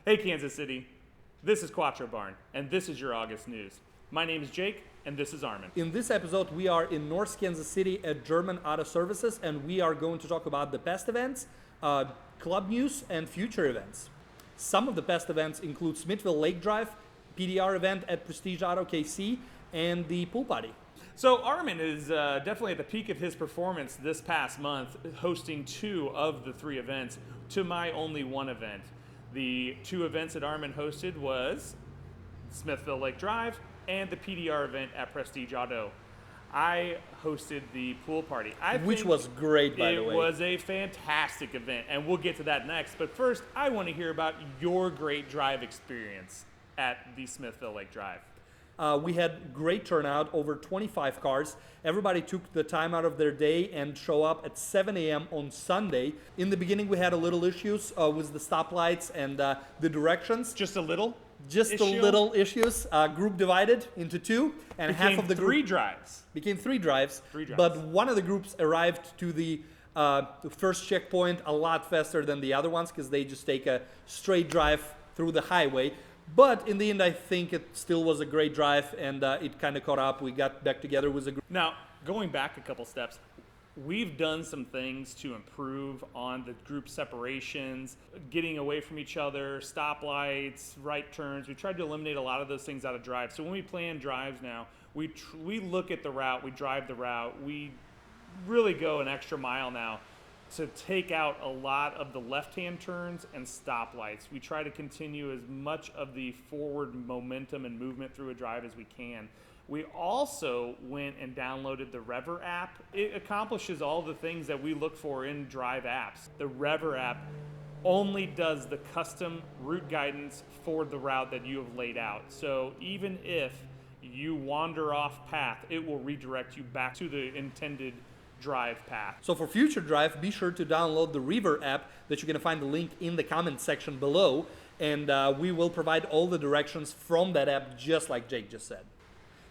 Hey, Kansas City. This is QuattroBarn, and this is your August news. My name is Jake, and this is Armen. In this episode, we are in North Kansas City at German Auto Services, and we are going to talk about the past events, club news, and future events. Some of the past events include Smithville Lake Drive, PDR event at Prestige Auto KC, and the pool party. So Armen is definitely at the peak of his performance this past month, hosting 2 of the 3 events to my only 1 event. The 2 events that Armen hosted was Smithville Lake Drive and the PDR event at Prestige Auto. I hosted the pool party. Which was great, by the way. It was a fantastic event, and we'll get to that next. But first, I want to hear about your great drive experience at the Smithville Lake Drive. We had great turnout, over 25 cars. Everybody took the time out of their day and show up at 7 a.m. on Sunday. In the beginning, we had a little issues with the stoplights and the directions. Just a little? Just a little issues. Group divided into 2, and half of the group 3 drives. Became 3 drives. 3 drives. But one of the groups arrived to the first checkpoint a lot faster than the other ones because they just take a straight drive through the highway. But in the end, I think it still was a great drive, and it kind of caught up. We got back together with a group. Now, going back a couple steps, we've done some things to improve on the group separations, getting away from each other, stoplights, right turns. We tried to eliminate a lot of those things out of drives. So when we plan drives now, we look at the route, we drive the route, we really go an extra mile now to take out a lot of the left-hand turns and stoplights. We try to continue as much of the forward momentum and movement through a drive as we can. We also went and downloaded the Rever app. It accomplishes all the things that we look for in drive apps. The Rever app only does the custom route guidance for the route that you have laid out. So even if you wander off path, it will redirect you back to the intended drive path. So for future drive, be sure to download the Rever app that you're going to find the link in the comment section below, and we will provide all the directions from that app just like Jake just said.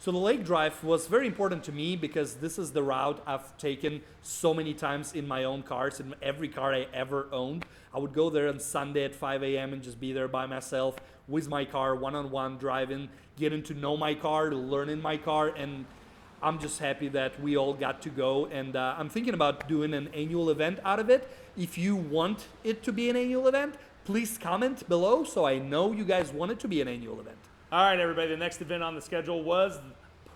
So the Lake Drive was very important to me because this is the route I've taken so many times in my own cars, in every car I ever owned. I would go there on Sunday at 5 a.m. and just be there by myself with my car, one-on-one driving, getting to know my car, learning my car, and I'm just happy that we all got to go, and I'm thinking about doing an annual event out of it. If you want it to be an annual event, please comment below so I know you guys want it to be an annual event. All right, everybody, the next event on the schedule was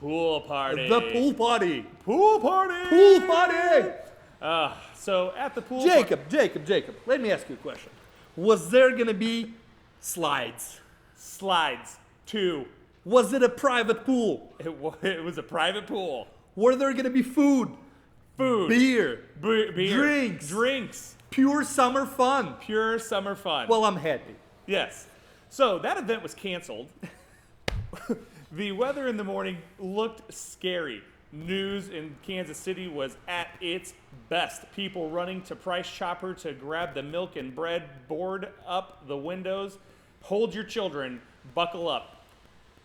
pool party. The pool party. Pool party. Pool party. So at the pool Jacob, let me ask you a question. Was there going to be slides? Slides. 2. Was it a private pool? It was a private pool. Were there going to be food? Food. Beer. Beer. Drinks. Pure summer fun. Pure summer fun. Well, I'm happy. Yes. So that event was canceled. The weather in the morning looked scary. News in Kansas City was at its best. People running to Price Chopper to grab the milk and bread, board up the windows. Hold your children. Buckle up.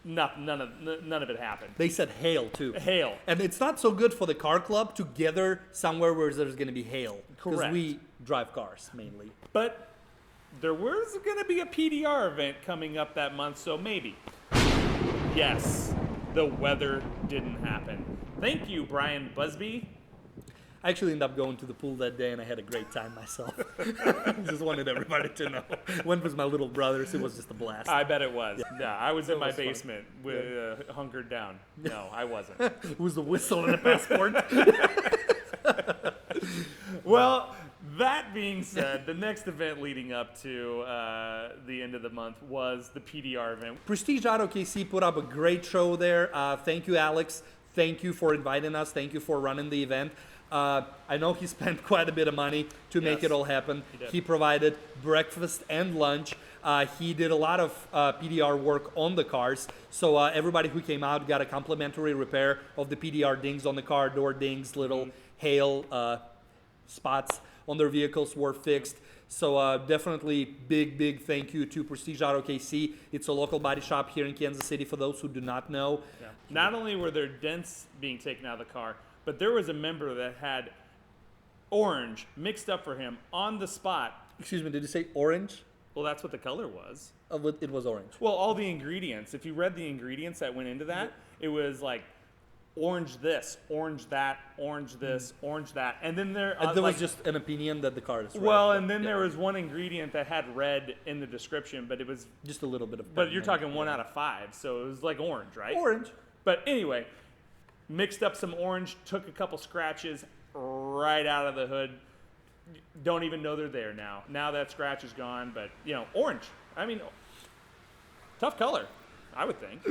None of it happened. They said hail too. Hail. And it's not so good for the car club to gather somewhere where there's going to be hail. Correct. Because we drive cars mainly. But there was going to be a PDR event coming up that month, so maybe. Yes, the weather didn't happen. Thank you, Brian Busby. I actually ended up going to the pool that day, and I had a great time myself. Just wanted everybody to know. Went with my little brothers. It was just a blast. I bet it was. Yeah, I was in my was fun. basement with hunkered down. No, I wasn't. It was the whistle and the passport. Well, that being said, the next event leading up to the end of the month was the PDR event. Prestige Auto KC put up a great show there. Thank you, Alex. Thank you for inviting us. Thank you for running the event. I know he spent quite a bit of money to make it all happen. He provided breakfast and lunch. He did a lot of PDR work on the cars. So everybody who came out got a complimentary repair of the PDR dings on the car. Door dings, little hail spots on their vehicles were fixed. So definitely big thank you to Prestige Auto KC. It's a local body shop here in Kansas City for those who do not know. Yeah. Not only were there dents being taken out of the car, but there was a member that had orange mixed up for him on the spot. Excuse me, did you say orange? Well, that's what the color was. it was orange. Well, all the ingredients. If you read the ingredients that went into that, it was like orange this, orange that, orange this, orange that, and then there Was just an opinion that the car is red. well, and then there was one ingredient that had red in the description, but it was just a little bit of. but you're talking 1 out of 5, so it was like orange, right? Orange. But anyway, mixed up some orange, took a couple scratches right out of the hood. Don't even know they're there now. Now that scratch is gone, but orange. I mean, tough color, I would think.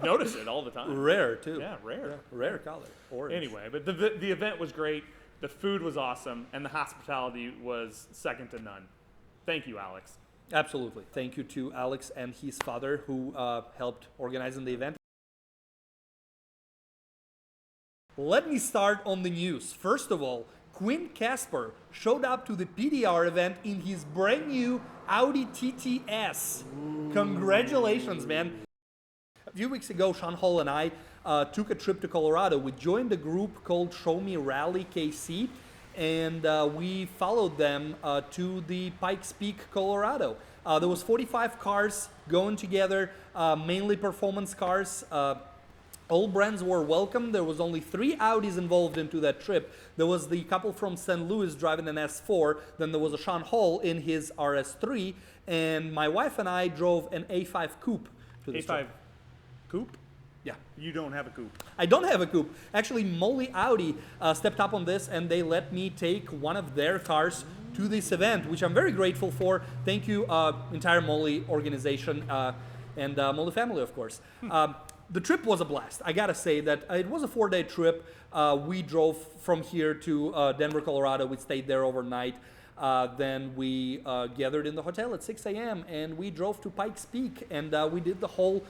Notice it all the time. Rare too. Yeah, rare. Rare color. Orange. Anyway, but the event was great. The food was awesome, and the hospitality was second to none. Thank you, Alex. Absolutely. Thank you to Alex and his father who helped organizing the event. Let me start on the news. First of all, Quinn Casper showed up to the PDR event in his brand new Audi TTS. Congratulations, man. A few weeks ago, Sean Hall and I took a trip to Colorado. We joined a group called Show Me Rally KC, and we followed them to the Pikes Peak, Colorado. There was 45 cars going together, mainly performance cars. All brands were welcome. There was only 3 Audis involved into that trip. There was the couple from St. Louis driving an S4. Then there was a Sean Hall in his RS3. And my wife and I drove an A5 Coupe to this A5 trip. Coupe? Yeah. You don't have a coupe. I don't have a coupe. Actually, Molly Audi stepped up on this and they let me take one of their cars to this event, which I'm very grateful for. Thank you, entire Molly organization and Molly family, of course. The trip was a blast. I gotta say that it was a 4-day trip. We drove from here to Denver, Colorado. We stayed there overnight. Then we gathered in the hotel at 6 a.m. and we drove to Pikes Peak and we did the whole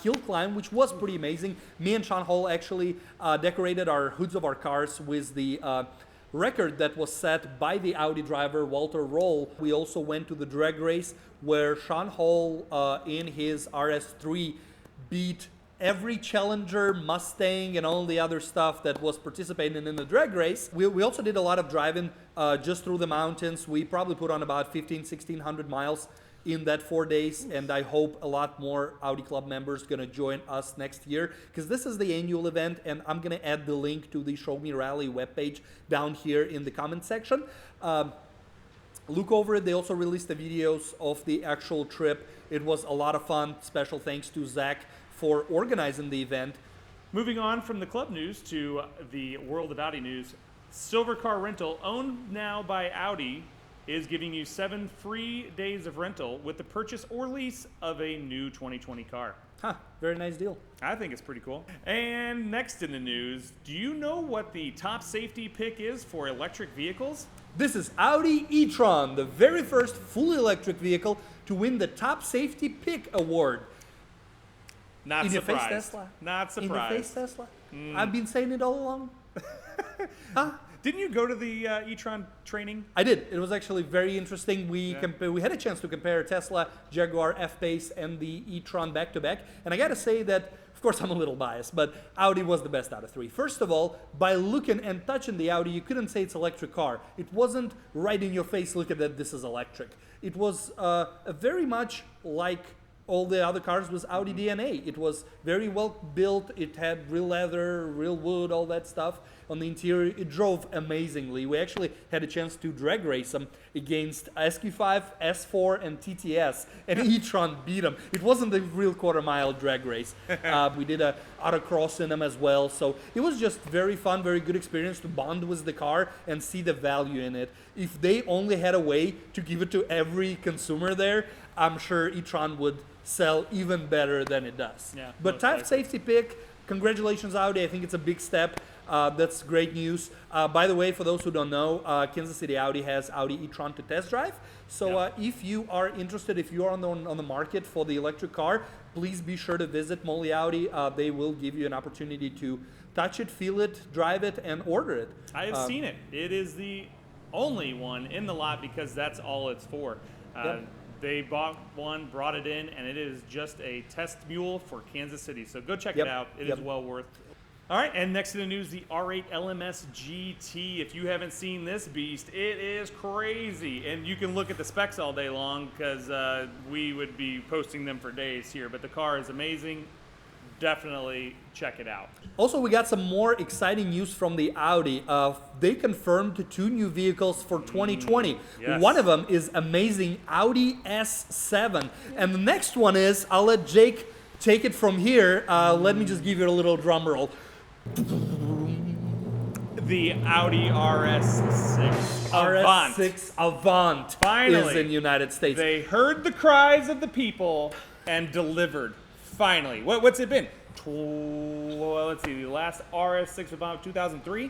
hill climb, which was pretty amazing. Me and Sean Hall actually decorated our hoods of our cars with the record that was set by the Audi driver Walter Roll. We also went to the drag race where Sean Hall in his RS3 beat every Challenger, Mustang, and all the other stuff that was participating in the drag race. We also did a lot of driving just through the mountains. We probably put on about 1,600 miles in that 4 days, and I hope a lot more Audi Club members gonna join us next year, because this is the annual event, and I'm gonna add the link to the Show Me Rally webpage down here in the comment section. Look over it. They also released the videos of the actual trip. It was a lot of fun. Special thanks to Zach for organizing the event. Moving on from the club news to the world of Audi news, Silver Car Rental, owned now by Audi, is giving you 7 free days of rental with the purchase or lease of a new 2020 car. Huh, very nice deal. I think it's pretty cool. And next in the news, do you know what the top safety pick is for electric vehicles? This is Audi e-tron, the very first fully electric vehicle to win the Top Safety Pick Award. Not In your surprised. face, Tesla? Not In the face, surprised. Tesla? I've been saying it all along. Huh? Didn't you go to the e-tron training? I did. It was actually very interesting. We had a chance to compare Tesla, Jaguar F-Pace, and the e-tron back-to-back. And I got to say that, of course, I'm a little biased, but Audi was the best out of 3. First of all, by looking and touching the Audi, you couldn't say it's an electric car. It wasn't right in your face, look at that, this is electric. It was very much like all the other cars was Audi DNA. It was very well built. It had real leather, real wood, all that stuff on the interior. It drove amazingly. We actually had a chance to drag race them against SQ5, S4, and TTS, and e-tron beat them. It wasn't a real quarter-mile drag race. We did a autocross in them as well, so it was just very fun, very good experience to bond with the car and see the value in it. If they only had a way to give it to every consumer there, I'm sure e-tron would sell even better than it does. Yeah, but top safety pick, congratulations Audi. I think it's a big step. That's great news. By the way, for those who don't know, Kansas City Audi has Audi e-tron to test drive. So if you are interested, if you are on the market for the electric car, please be sure to visit Molly Audi. They will give you an opportunity to touch it, feel it, drive it, and order it. I have seen it. It is the only one in the lot because that's all it's for. They bought one, brought it in, and it is just a test mule for Kansas City. So go check it out. It is well worth All right, and next in the news, the R8 LMS GT. If you haven't seen this beast, it is crazy. And you can look at the specs all day long because we would be posting them for days here. But the car is amazing. Definitely check it out. Also, we got some more exciting news from the Audi. They confirmed 2 new vehicles for 2020. Yes. One of them is amazing Audi S7. And the next one is, I'll let Jake take it from here. Let me just give you a little drum roll. The Audi RS6 Avant. RS6 Avant Finally, is in the United States. They heard the cries of the people and delivered. Finally. What's it been? Let's see, the last RS6 Avant 2003?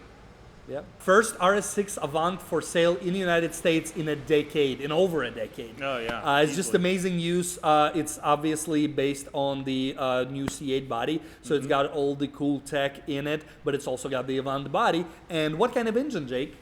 Yep. First RS6 Avant for sale in the United States in over a decade. Oh, yeah. It's just amazing use. It's obviously based on the new C8 body, so it's got all the cool tech in it, but it's also got the Avant body. And what kind of engine, Jake?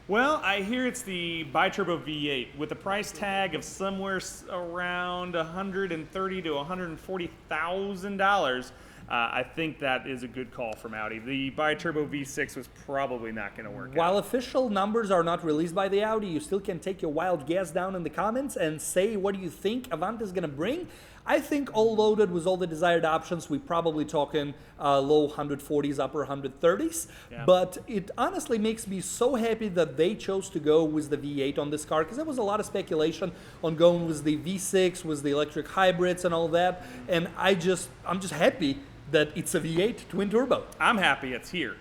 Well, I hear it's the biturbo V8 with a price tag of somewhere around $130,000 to $140,000. I think that is a good call from Audi. The biturbo V6 was probably not going to work out. While official numbers are not released by the Audi, you still can take your wild guess down in the comments and say what do you think Avant is going to bring. I think all loaded with all the desired options, we're probably talking low 140s, upper 130s. Yeah. But it honestly makes me so happy that they chose to go with the V8 on this car, because there was a lot of speculation on going with the V6, with the electric hybrids and all that. And I'm just happy that it's a V8 twin turbo. I'm happy it's here.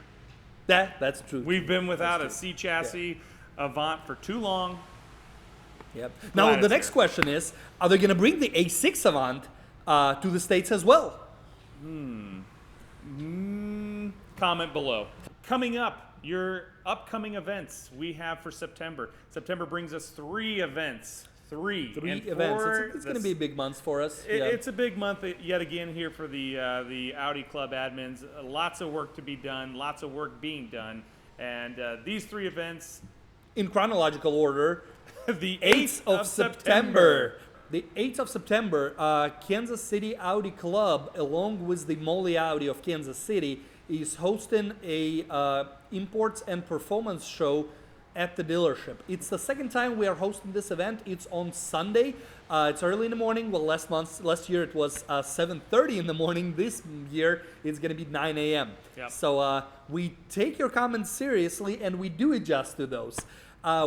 That's true. We've been without a C chassis Avant for too long. Yep. Now Glad the it's next here. question is, are they going to bring the A6 Avant to the States as well? Comment below. Coming up, your upcoming events we have for September. September brings us 3 events. Three events. It's going to be a big month for us. It's a big month yet again here for the Audi Club admins. Lots of work to be done, lots of work being done. And these 3 events, in chronological order, the 8th of September. The 8th of September, Kansas City Audi Club, along with the Molly Audi of Kansas City, is hosting a imports and performance show at the dealership. It's the second time we are hosting this event. It's on Sunday. It's early in the morning. Well, last year it was 7:30 in the morning. This year it's going to be 9 a.m. Yep. So we take your comments seriously, and we do adjust to those.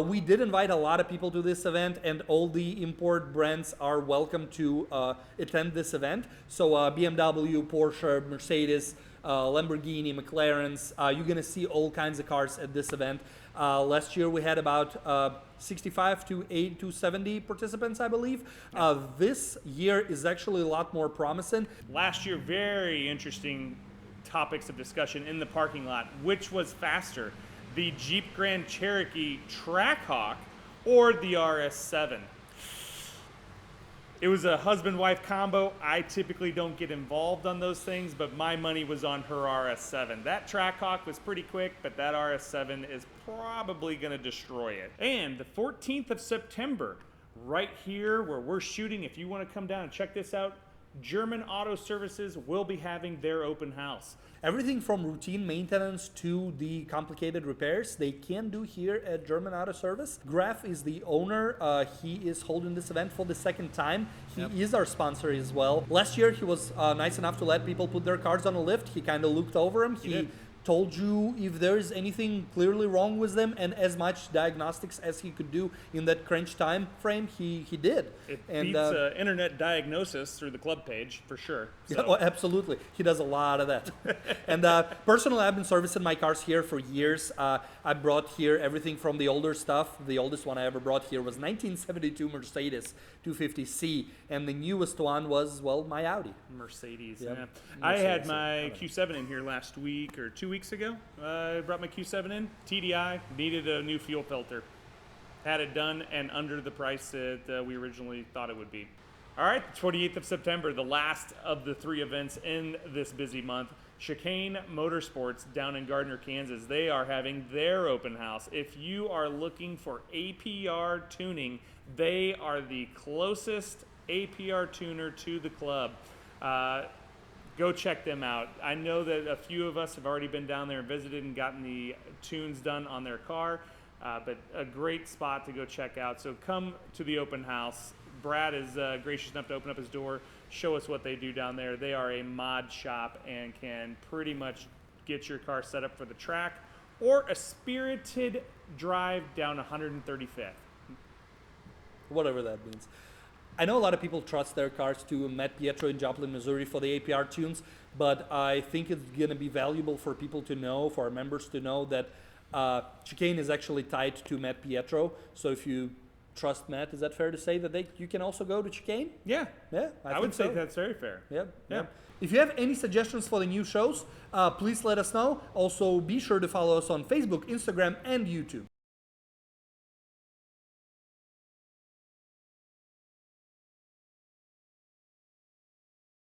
We did invite a lot of people to this event, and all the import brands are welcome to attend this event. So BMW, Porsche, Mercedes, Lamborghini, McLaren's, you're going to see all kinds of cars at this event. Last year we had about 65 to 70 participants, I believe. This year is actually a lot more promising. last year, very interesting topics of discussion in the parking lot. Which was faster, the Jeep Grand Cherokee Trackhawk or the RS7? It was a husband-wife combo. I typically don't get involved on those things, but my money was on her RS7. That Trackhawk was pretty quick, but that RS7 is probably going to destroy it. And the 14th of September, right here where we're shooting, if you want to come down and check this out, German Auto Services will be having their open house. Everything from routine maintenance to the complicated repairs they can do here at German Auto Service. Graf is the owner. He is holding this event for the second time. He is our sponsor as well. Last year he was nice enough to let people put their cars on a lift. He kind of looked over them. He did. Told you if there is anything clearly wrong with them, and as much diagnostics as he could do in that crunch time frame, he did. It And beats internet diagnosis through the club page for sure. yeah, oh, absolutely. He does a lot of that. And personally, I've been servicing my cars here for years. I brought here everything from the older stuff. The oldest one I ever brought here was 1972 Mercedes 250C. And the newest one was, well, my Audi. Mercedes. Yep. Yeah. I had Mercedes, my yeah. Q7 in here last week or 2 weeks ago. I brought my Q7 in. TDI, needed a new fuel filter. Had it done and under the price that we originally thought it would be. All right, 28th of September, the last of the 3 events in this busy month. Chicane Motorsports down in Gardner, Kansas. They are having their open house. If you are looking for APR tuning, they are the closest APR tuner to the club. go check them out. I know that a few of us have already been down there and visited and gotten the tunes done on their car, but a great spot to go check out. So come to the open house. Brad is gracious enough to open up his door, show us what they do down there. They are a mod shop and can pretty much get your car set up for the track or a spirited drive down 135th. Whatever that means. I know a lot of people trust their cars to Matt Pietro in Joplin, Missouri for the APR tunes, but I think it's going to be valuable for people to know, for our members to know that Chicane is actually tied to Matt Pietro. So if you trust Matt, is that fair to say that you can also go to Chicane? Yeah. Yeah, I would say that's very fair. Yep. Yeah. If you have any suggestions for the new shows, please let us know. Also, be sure to follow us on Facebook, Instagram, and YouTube.